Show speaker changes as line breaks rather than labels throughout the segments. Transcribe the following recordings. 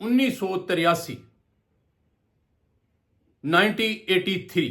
1983 1983,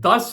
10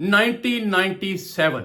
1997।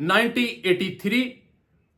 1983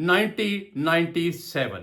1997।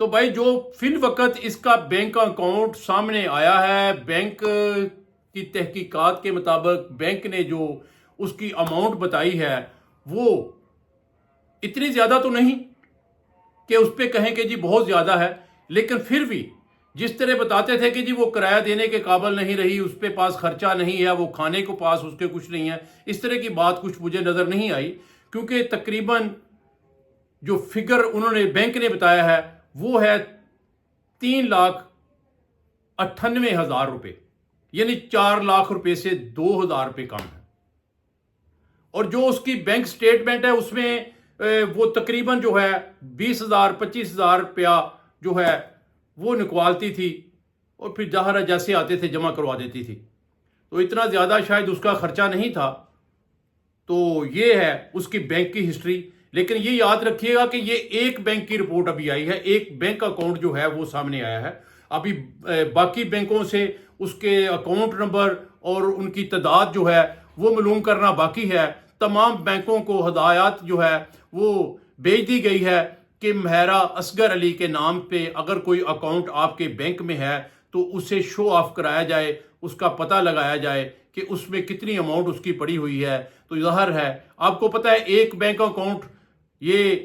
تو بھائی جو فی الوقت اس کا بینک اکاؤنٹ سامنے آیا ہے، بینک کی تحقیقات کے مطابق بینک نے جو اس کی اماؤنٹ بتائی ہے وہ اتنی زیادہ تو نہیں کہ اس پہ کہیں کہ جی بہت زیادہ ہے، لیکن پھر بھی جس طرح بتاتے تھے کہ جی وہ کرایہ دینے کے قابل نہیں رہی، اس پہ پاس خرچہ نہیں ہے، وہ کھانے کو پاس اس کے کچھ نہیں ہے، اس طرح کی بات کچھ مجھے نظر نہیں آئی، کیونکہ تقریباً جو فگر انہوں نے بینک نے بتایا ہے وہ ہے 3,98,000 روپے، یعنی 4 لاکھ روپے سے 2,000 روپے کم ہے۔ اور جو اس کی بینک سٹیٹمنٹ ہے اس میں وہ تقریباً جو ہے 20,000 25,000 روپیہ جو ہے وہ نکالتی تھی، اور پھر ظاہر جیسے آتے تھے جمع کروا دیتی تھی، تو اتنا زیادہ شاید اس کا خرچہ نہیں تھا۔ تو یہ ہے اس کی بینک کی ہسٹری، لیکن یہ یاد رکھیے گا کہ یہ ایک بینک کی رپورٹ ابھی آئی ہے، ایک بینک اکاؤنٹ جو ہے وہ سامنے آیا ہے، ابھی باقی بینکوں سے اس کے اکاؤنٹ نمبر اور ان کی تعداد جو ہے وہ معلوم کرنا باقی ہے۔ تمام بینکوں کو ہدایات جو ہے وہ بھیج دی گئی ہے کہ مہرا اصغر علی کے نام پہ اگر کوئی اکاؤنٹ آپ کے بینک میں ہے تو اسے شو آف کرایا جائے، اس کا پتہ لگایا جائے کہ اس میں کتنی اماؤنٹ اس کی پڑی ہوئی ہے۔ تو ظاہر ہے آپ کو پتہ ہے ایک بینک اکاؤنٹ، یہ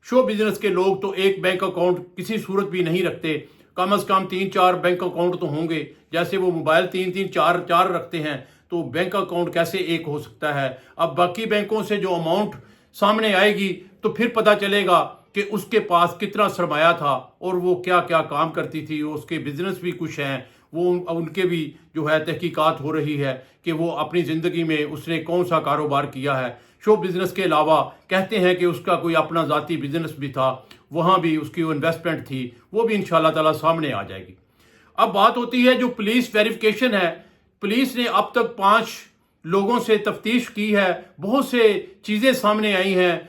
شو بزنس کے لوگ تو ایک بینک اکاؤنٹ کسی صورت بھی نہیں رکھتے، کم از کم 3-4 بینک اکاؤنٹ تو ہوں گے، جیسے وہ موبائل 3-3 4 رکھتے ہیں، تو بینک اکاؤنٹ کیسے ایک ہو سکتا ہے؟ اب باقی بینکوں سے جو اماؤنٹ سامنے آئے گی تو پھر پتہ چلے گا کہ اس کے پاس کتنا سرمایہ تھا اور وہ کیا کیا کام کرتی تھی، اس کے بزنس بھی کچھ ہیں، وہ ان کے بھی جو ہے تحقیقات ہو رہی ہے کہ وہ اپنی زندگی میں اس نے کون سا کاروبار کیا ہے۔ شو بزنس کے علاوہ کہتے ہیں کہ اس کا کوئی اپنا ذاتی بزنس بھی تھا، وہاں بھی اس کی انویسٹمنٹ تھی، وہ بھی انشاءاللہ تعالی سامنے آ جائے گی۔ اب بات ہوتی ہے جو پولیس ویریفیکیشن ہے، پولیس نے اب تک 5 لوگوں سے تفتیش کی ہے، بہت سے چیزیں سامنے آئی ہیں،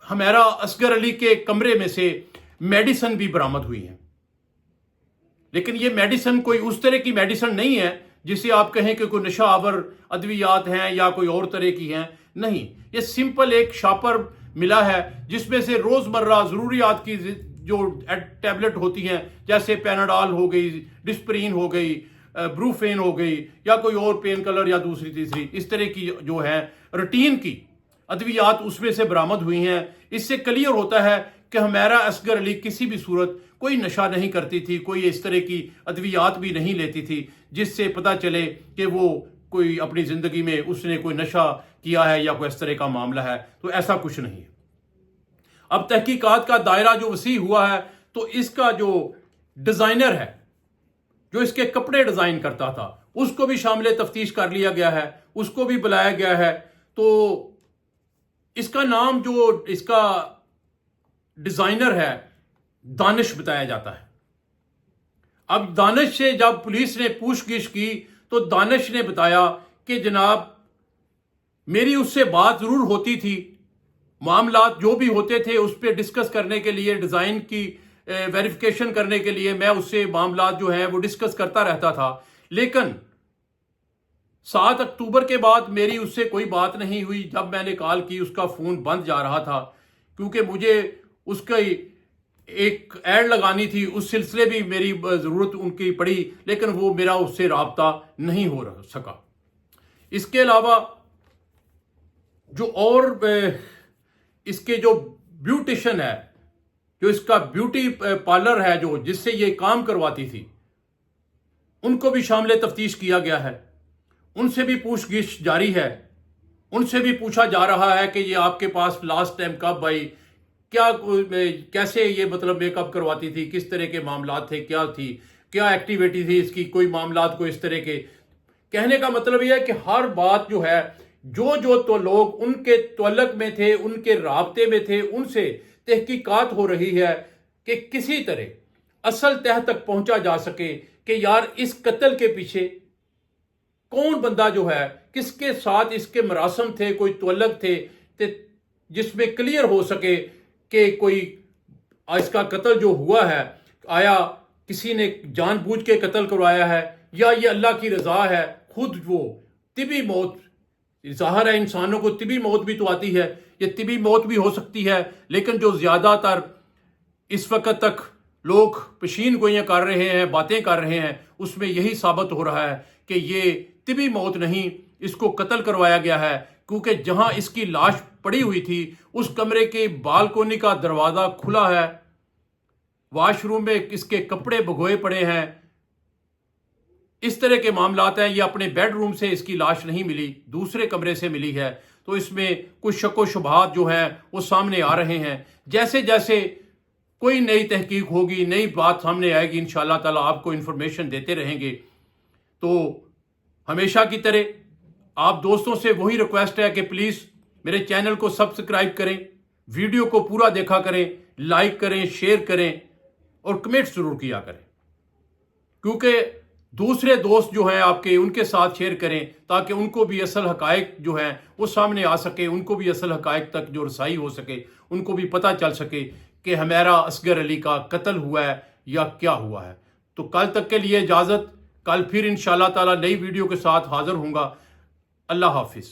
ہمیرا اصغر علی کے کمرے میں سے میڈیسن بھی برآمد ہوئی ہیں، لیکن یہ میڈیسن کوئی اس طرح کی میڈیسن نہیں ہے جسے آپ کہیں کہ کوئی نشہ آور ادویات ہیں یا کوئی اور طرح کی ہیں، نہیں، یہ سمپل ایک شاپر ملا ہے جس میں سے روزمرہ ضروریات کی جو ٹیبلٹ ہوتی ہیں، جیسے پیناڈال ہو گئی، ڈسپرین ہو گئی، بروفین ہو گئی، یا کوئی اور پین کلر یا دوسری تیسری اس طرح کی جو ہے روٹین کی ادویات اس میں سے برآمد ہوئی ہیں۔ اس سے کلیئر ہوتا ہے کہ ہمیرا اصغر علی کسی بھی صورت کوئی نشہ نہیں کرتی تھی، کوئی اس طرح کی ادویات بھی نہیں لیتی تھی جس سے پتہ چلے کہ وہ کوئی اپنی زندگی میں اس نے کوئی نشہ کیا ہے یا کوئی اس طرح کا معاملہ ہے، تو ایسا کچھ نہیں ہے۔ اب تحقیقات کا دائرہ جو وسیع ہوا ہے تو اس کا جو ڈیزائنر ہے، جو اس کے کپڑے ڈیزائن کرتا تھا، اس کو بھی شامل تفتیش کر لیا گیا ہے، اس کو بھی بلایا گیا ہے۔ تو اس کا نام جو اس کا ڈیزائنر ہے دانش بتایا جاتا ہے۔ اب دانش سے جب پولیس نے پوچھ گچھ کی تو دانش نے بتایا کہ جناب میری اس سے بات ضرور ہوتی تھی، معاملات جو بھی ہوتے تھے اس پہ ڈسکس کرنے کے لیے، ڈیزائن کی ویریفیکیشن کرنے کے لیے میں اس سے معاملات جو ہیں وہ ڈسکس کرتا رہتا تھا، لیکن 7 اکتوبر کے بعد میری اس سے کوئی بات نہیں ہوئی۔ جب میں نے کال کی اس کا فون بند جا رہا تھا، کیونکہ مجھے اس کی ایک ایڈ لگانی تھی، اس سلسلے بھی میری ضرورت ان کی پڑی، لیکن وہ میرا اس سے رابطہ نہیں ہو سکا۔ اس کے علاوہ جو اور اس کے جو بیوٹیشن ہے، جو اس کا بیوٹی پارلر ہے جو جس سے یہ کام کرواتی تھی، ان کو بھی شامل تفتیش کیا گیا ہے، ان سے بھی پوچھ گچھ جاری ہے، ان سے بھی پوچھا جا رہا ہے کہ یہ آپ کے پاس لاسٹ ٹائم کب آئی، کیا کیسے یہ مطلب میک اپ کرواتی تھی، کس طرح کے معاملات تھے، کیا تھی، کیا ایکٹیویٹی تھی اس کی، کوئی معاملات کو اس طرح کے۔ کہنے کا مطلب یہ ہے کہ ہر بات جو ہے جو تو لوگ ان کے تعلق میں تھے، ان کے رابطے میں تھے، ان سے تحقیقات ہو رہی ہے کہ کسی طرح اصل تہ تک پہنچا جا سکے کہ یار اس قتل کے پیچھے کون بندہ جو ہے، کس کے ساتھ اس کے مراسم تھے، کوئی تعلق تھے، جس میں کلیئر ہو سکے کہ کوئی اس کا قتل جو ہوا ہے، آیا کسی نے جان بوجھ کے قتل کروایا ہے یا یہ اللہ کی رضا ہے، خود وہ طبی موت، ظاہر ہے انسانوں کو طبی موت بھی تو آتی ہے، یہ طبی موت بھی ہو سکتی ہے، لیکن جو زیادہ تر اس وقت تک لوگ پشین گوئیاں کر رہے ہیں، باتیں کر رہے ہیں، اس میں یہی ثابت ہو رہا ہے کہ یہ طبی موت نہیں، اس کو قتل کروایا گیا ہے، کیونکہ جہاں اس کی لاش پڑی ہوئی تھی اس کمرے کے بالکونی کا دروازہ کھلا ہے، واش روم میں اس کے کپڑے بھگوئے پڑے ہیں، اس طرح کے معاملات ہیں۔ یہ اپنے بیڈ روم سے اس کی لاش نہیں ملی، دوسرے کمرے سے ملی ہے، تو اس میں کچھ شک و شبہات جو ہیں وہ سامنے آ رہے ہیں۔ جیسے جیسے کوئی نئی تحقیق ہوگی، نئی بات سامنے آئے گی، انشاءاللہ تعالیٰ آپ کو انفارمیشن دیتے رہیں گے۔ تو ہمیشہ کی طرح آپ دوستوں سے وہی ریکویسٹ ہے کہ پلیز میرے چینل کو سبسکرائب کریں، ویڈیو کو پورا دیکھا کریں، لائک کریں، شیئر کریں اور کمنٹ ضرور کیا کریں، کیونکہ دوسرے دوست جو ہیں آپ کے، ان کے ساتھ شیئر کریں تاکہ ان کو بھی اصل حقائق جو ہیں وہ سامنے آ سکے، ان کو بھی اصل حقائق تک جو رسائی ہو سکے، ان کو بھی پتہ چل سکے کہ حمیرہ اصغر علی کا قتل ہوا ہے یا کیا ہوا ہے۔ تو کل تک کے لیے اجازت، کل پھر انشاءاللہ تعالی نئی ویڈیو کے ساتھ حاضر ہوں گا۔ اللہ حافظ۔